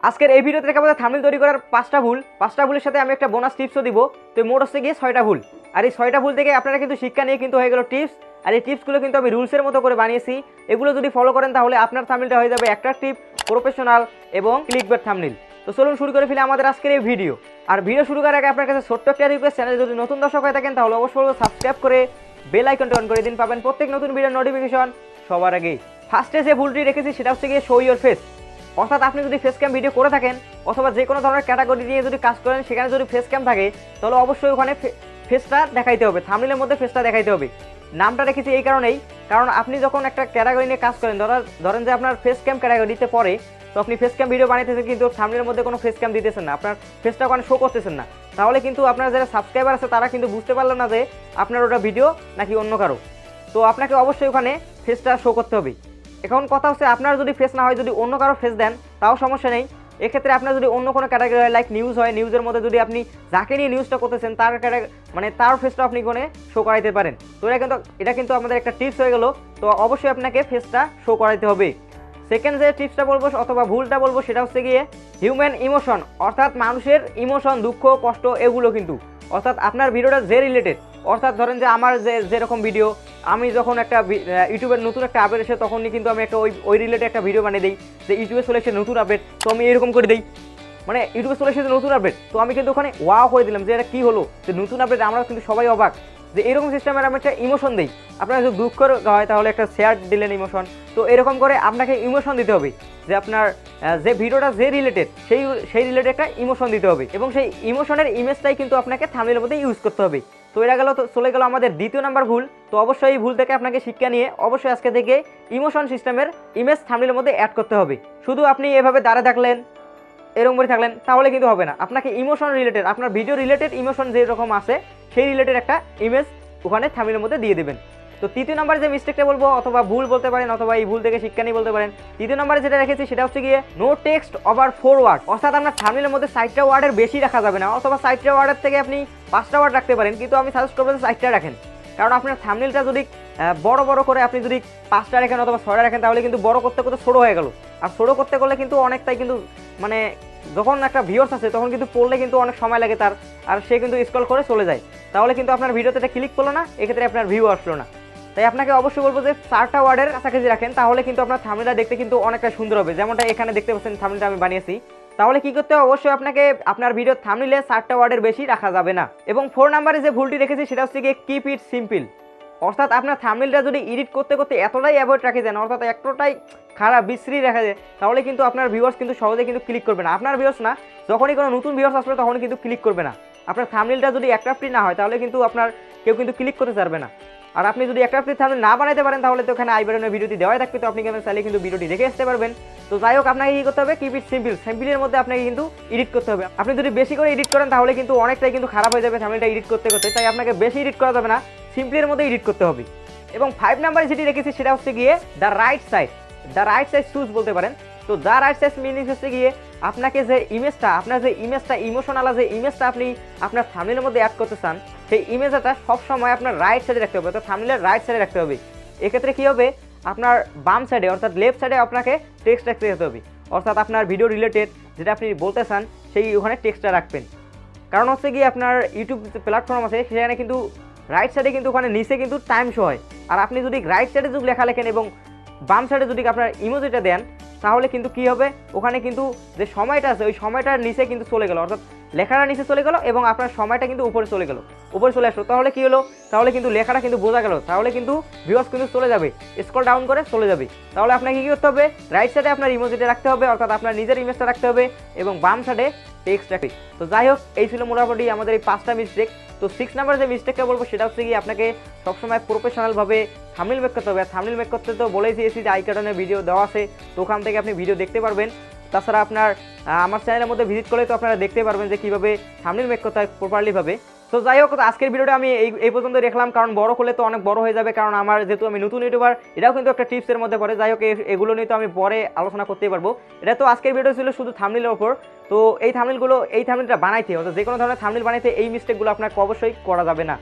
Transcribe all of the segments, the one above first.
আজকের এই ভিডিওতে দেখাবো থাম্বনেল তৈরি করার পাঁচটা ভুলের সাথে আমি একটা বোনাস টিপসও দিব। তো মোট হচ্ছে গিয়ে 6টা ভুল। আর এই 6টা ভুল থেকে আপনারা কিন্তু শিক্ষা নিয়ে কিন্তু হয়ে গেল টিপস। আর এই টিপসগুলো কিন্তু আমি রুলসের মতো করে বানিয়েছি। এগুলো যদি ফলো করেন তাহলে আপনার থাম্বনেলটা হয়ে যাবে অ্যাট্রাকটিভ, প্রফেশনাল এবং ক্লিকবেট থাম্বনেল। তো চলুন শুরু করে ফেলি আমাদের আজকের এই ভিডিও। আর ভিডিও শুরু করার আগে আপনার কাছে ছোট্ট একটা রিকোয়েস্ট, চ্যানেলে যদি নতুন দর্শক হয়ে থাকেন তাহলে অবশ্যই সাবস্ক্রাইব করে বেল আইকনটা অন করে দিন, পাবেন প্রত্যেক নতুন ভিডিওর নোটিফিকেশন সবার আগে। ফার্স্টে যে ভুলটি রেখেছি সেটা হচ্ছে গিয়ে শো ইওর ফেস। অর্থাৎ আপনি যদি ফেস ক্যাম ভিডিও করে থাকেন অথবা যে কোনো ধরনের ক্যাটাগরি নিয়ে যদি কাজ করেন, সেখানে যদি ফেস ক্যাম থাকে তাহলে অবশ্যই ওখানে ফেসটা দেখাইতে হবে, থাম্বনেলের মধ্যে ফেসটা দেখাইতে হবে। নামটা রেখেছি এই কারণেই, কারণ আপনি যখন একটা ক্যাটাগরি নিয়ে কাজ করেন, ধরেন যে আপনার ফেস ক্যাম ক্যাটাগরিতে পড়ে, তো আপনি ফেস ক্যাম ভিডিও বানাইতেছেন কিন্তু থাম্বনেলের মধ্যে কোনো ফেস ক্যাম দিতেছেন না, আপনার ফেসটা ওখানে শো করতেছেন না, তাহলে কিন্তু আপনার যারা সাবস্ক্রাইবার আছে তারা কিন্তু বুঝতে পারলো না যে আপনার ওটা ভিডিও নাকি অন্য কারো। তো আপনাকে অবশ্যই ওখানে ফেসটা শো করতে হবে। এখন কথা হচ্ছে, আপনার যদি ফেস না হয়, যদি অন্য কারো ফেস দেন তাও সমস্যা নেই। এক্ষেত্রে আপনার যদি অন্য কোনো ক্যাটাগরি হয়, লাইক নিউজ হয়, নিউজের মধ্যে যদি আপনি যাকে নিয়ে নিউজটা করতেছেন তার ফেসটা আপনি ওখানে শো করাইতে পারেন। তো এটা কিন্তু আমাদের একটা টিপস হয়ে গেল। তো অবশ্যই আপনাকে ফেসটা শো করাইতে হবে। সেকেন্ড যে টিপসটা বলবো অথবা ভুলটা বলবো সেটা হচ্ছে গিয়ে হিউম্যান ইমোশন, অর্থাৎ মানুষের ইমোশন, দুঃখ, কষ্ট, এগুলো কিন্তু অর্থাৎ আপনার ভিডিওটা যে রিলেটেড, অর্থাৎ ধরেন যে আমার যেরকম ভিডিও, আমি যখন একটা ইউটিউবের নতুন একটা আপডেট এসে তখনই কিন্তু আমি একটা ওই রিলেটেড একটা ভিডিও বানিয়ে দিই যে ইউটিউবে চলে এসেছে নতুন আপডেট, তো আমি এরকম করে দিই, মানে ইউটিউবে চলে এসেছে নতুন আপডেট, তো আমি কিন্তু ওখানে ওয়াও করে দিলাম যে এটা কী হলো, যে নতুন আপডেট, আমরা কিন্তু সবাই অবাক যে এরকম সিস্টেমের আমি একটা ইমোশন দিই। আপনার যদি দুঃখ হয় তাহলে একটা শেয়ার দিলেন ইমোশন। তো এরকম করে আপনাকে ইমোশন দিতে হবে যে আপনার যে ভিডিওটা যে রিলেটেড সেই রিলেটেড একটা ইমোশন দিতে হবে, এবং সেই ইমোশনের ইমেজটাই কিন্তু আপনাকে থাম্বনেলের মধ্যে ইউজ করতে হবে। তো এটা চলে গেল আমাদের দ্বিতীয় নাম্বার ভুল। তো অবশ্যই এই ভুল থেকে আপনাকে শিক্ষা নিয়ে অবশ্যই আজকে থেকে ইমোশন সিস্টেমের ইমেজ থাম্বনেলের মধ্যে অ্যাড করতে হবে। শুধু আপনি এভাবে দাঁড়িয়ে থাকলেন, এরকম করে থাকলেন তাহলে কিন্তু হবে না, আপনাকে ইমোশন রিলেটেড, আপনার ভিডিও রিলেটেড ইমোশন যেরকম আছে সেই রিলেটেড একটা ইমেজ ওখানে থাম্বনেলের মধ্যে দিয়ে দেবেন। তো তৃতীয় নম্বরে যে মিস্টেকটা বলবো অথবা ভুল বলতে পারেন, অথবা এই ভুল থেকে শিক্ষা নিয়ে বলতে পারেন, তৃতীয় নম্বরে যেটা রেখেছি সেটা হচ্ছে গিয়ে নো টেক্সট ওভার 4 ওয়ার্ড। অর্থাৎ আপনার থাম্বনেলের মধ্যে 4টা ওয়ার্ডের বেশি রাখা যাবে না, অথবা 4টা ওয়ার্ডের থেকে আপনি 5টা ওয়ার্ড রাখতে পারেন, কিন্তু আমি সাজেস্ট করবো যে 4টা রাখেন। কারণ আপনার থাম্বনেলটা যদি বড় করে আপনি যদি 5টা রাখেন অথবা 6টা রাখেন তাহলে কিন্তু বড় করতে করতে ছোটো হয়ে গেল। আর ছোটো করতে করলে কিন্তু অনেকটাই কিন্তু মানে যখন একটা ভিউয়ার্স আছে তখন কিন্তু পড়লে কিন্তু অনেক সময় লাগে তার, আর সে কিন্তু স্ক্রল করে চলে যায়, তাহলে কিন্তু আপনার ভিডিওতে এটা ক্লিক করলো না, এক্ষেত্রে আপনার ভিউ আসলো না। তাই আপনাকে অবশ্যই বলবো যে 4টা ওয়ার্ডের কাছাকাছি রাখেন, তাহলে কিন্তু আপনার থাম্বনেলটা দেখতে কিন্তু অনেকটা সুন্দর হবে। যেমনটা এখানে দেখতে পাচ্ছেন থাম্বনেলটা আমি বানিয়েছি। তাহলে কি করতে হবে, অবশ্যই আপনাকে আপনার ভিডিও থাম্বনেলে 4টা ওয়ার্ডের বেশি রাখা যাবে না। এবং 4 নম্বরে যে ভুলটি রেখেছি সেটা হচ্ছে গিয়ে কিপ ইট সিম্পল। অর্থাৎ আপনার থাম্বনেলটা যদি এডিট করতে করতে এতটাই অ্যাভয়েড রাখে দেন, অর্থাৎ এতটাই খারাপ বিশ্রী রাখা যায়, তাহলে কিন্তু আপনার ভিউয়ার্স কিন্তু সহজে কিন্তু ক্লিক করবে না। আপনার ভিউয়ার্স না, যখনই কোনো নতুন ভিউয়ার্স আসবে তখনই কিন্তু ক্লিক করবে না। আপনার থাম্বনেলটা যদি অ্যাট্রাক্টিভ না হয় তাহলে কিন্তু আপনার কেউ কিন্তু ক্লিক করতে পারবে না। আর আপনি যদি অ্যাট্রাক্টিভ থাম্বনেল না বানাতে পারেন তাহলে তো ওখানে আই বাটনের ভিডিওটি দেওয়াই থাকবে, তো আপনি কিন্তু চাইলে কিন্তু ভিডিওটি দেখে আসতে পারবেন। তো যাই হোক, আপনাকে কী করতে হবে, কিপ ইট সিম্পল, সিম্পলের মধ্যে আপনাকে কিন্তু এডিট করতে হবে। আপনি যদি বেশি করে এডিট করেন তাহলে কিন্তু অনেকটাই কিন্তু খারাপ হয়ে যাবে থাম্বনেলটা এডিট করতে করতে, তাই আপনাকে বেশি এডিট করা যাবে না, সিম্পলের মধ্যে এডিট করতে হবে। এবং 5 নম্বরে যেটি রেখেছি সেটা হচ্ছে গিয়ে দ্য রাইট সাইজ চুজ বলতে পারেন। তো দ্য রাইট সাইজ মিনিং হচ্ছে গিয়ে আপনাকে যে ইমেজটা, আপনার যে ইমেজটা ইমোশনাল যে ইমেজটা আপনি আপনার থাম্বনেলের মধ্যে অ্যাড করতে চান, সেই ইমেজটা সবসময় আপনার রাইট সাইডে রাখতে হবে, তো থাম্বনেলের রাইট সাইডে রাখতে হবে। এক্ষেত্রে কী হবে, আপনার বাম সাইডে অর্থাৎ লেফট সাইডে আপনাকে টেক্সট রাখতে যেতে হবে, অর্থাৎ আপনার ভিডিও রিলেটেড যেটা আপনি বলতে চান সেই ওখানে টেক্সটটা রাখবেন। কারণ হচ্ছে গিয়ে আপনার ইউটিউব যে প্ল্যাটফর্ম আছে সেখানে কিন্তু রাইট সাইডে কিন্তু ওখানে নিচে কিন্তু টাইম শো হয়, আর আপনি যদি রাইট সাইডে যদি লেখা লেখেন এবং বাম সাইডে যদি আপনার ইমোজিটা দেন তাহলে কিন্তু কী হবে, ওখানে কিন্তু যে সময়টা আছে ওই সময়টার নিচে কিন্তু চলে গেল, অর্থাৎ লেখাটা নিচে চলে গেল এবং আপনার সময়টা কিন্তু উপরে চলে আসলো, তাহলে কী হলো, তাহলে কিন্তু লেখাটা কিন্তু বোঝা গেল, তাহলে কিন্তু ভিউয়ার্স কিন্তু চলে যাবে, স্ক্রল ডাউন করে চলে যাবে। তাহলে আপনাকে কী করতে হবে, রাইট সাইডে আপনার ইমোজিটা রাখতে হবে, অর্থাৎ আপনার নিজের ইমেজটা রাখতে হবে, এবং বাম সাইডে টেক্সট রাখবে। তো যাই হোক, এই ছিল মোটামুটি আমাদের এই 5টা মিস্টেক। তো 6 নম্বরে যে মিস্টেকটা বলবো সেটা হচ্ছে কি আপনাকে সবসময় প্রফেশনালভাবে থাম্বনেল মেক করতে হবে। আর থাম্বনেল মেক করতে তো বলেই দিয়েছি যে আই কার্টনের ভিডিও দেওয়া আছে, তো ওখান থেকে আপনি ভিডিও দেখতে পারবেন। তাছাড়া আপনার আমার চ্যানেলের মধ্যে ভিজিট করলে তো আপনারা দেখতে পারবেন যে কীভাবে থাম্বনেল মেক করতে হয় প্রপারলিভাবে। তো যাই হোক, আজকের ভিডিওটা আমি এই পর্যন্ত রাখলাম, কারণ বড় হলে তো অনেক বড় হয়ে যাবে, কারণ আমার যেহেতু আমি নতুন ইউটিউবার, এটাও কিন্তু একটা টিপসের মধ্যে পড়ে। যাই হোক, এগুলো নিয়ে তো আমি পরে আলোচনা করতেই পারবো। এটা তো আজকের ভিডিও ছিল শুধু থাম্বনেলের ওপর। তো এই থাম্বনেলটা বানাইতে, অর্থাৎ যে কোনো ধরনের থাম্বনেল বানাইতে এই মিস্টেকগুলো আপনাকে অবশ্যই করা যাবে না।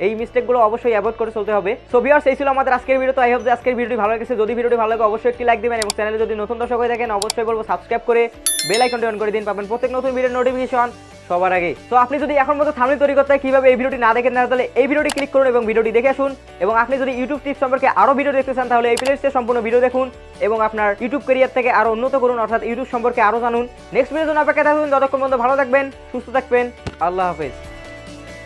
এই মিস্টেকগুলো অবশ্যই অ্যাভয়েড করে চলতে হবে। সো ভিউয়ার্স, এই ছিল আমাদের আজকের ভিডিও। তো আই হোপ যে আজকের ভিডিওটি ভালো লেগেছে। যদি ভিডিওটি ভালো লাগে অবশ্যই একটি লাইক দিবেন এবং চ্যানেলে যদি নতুন দর্শক হয়ে থাকেন অবশ্যই বলবো সাবস্ক্রাইব করে বেল আইকনটি অন করে দিন, পাবেন প্রত্যেক নতুন ভিডিওর নোটিফিকেশন সবার আগে। তো আপনি যদি এখন মতো থাম্বনেল তৈরি করতে কিভাবে এই ভিডিওটি না দেখেন না, তাহলে এই ভিডিওটি ক্লিক করুন এবং ভিডিওটি দেখে আসুন। এবং আপনি যদি ইউটিউব টিপস সম্পর্কে আরো ভিডিও দেখতে চান তাহলে এই প্লেলিস্টে সম্পূর্ণ ভিডিও দেখুন এবং আপনার ইউটিউব ক্যারিয়ার থেকে আরো উন্নত করুন, অর্থাৎ ইউটিউব সম্পর্কে আরো জানুন। নেক্সট ভিডিওর জন্য অপেক্ষা থাকুন। ততক্ষণ পর্যন্ত ভালো থাকবেন, সুস্থ থাকবেন। আল্লাহ হাফেজ।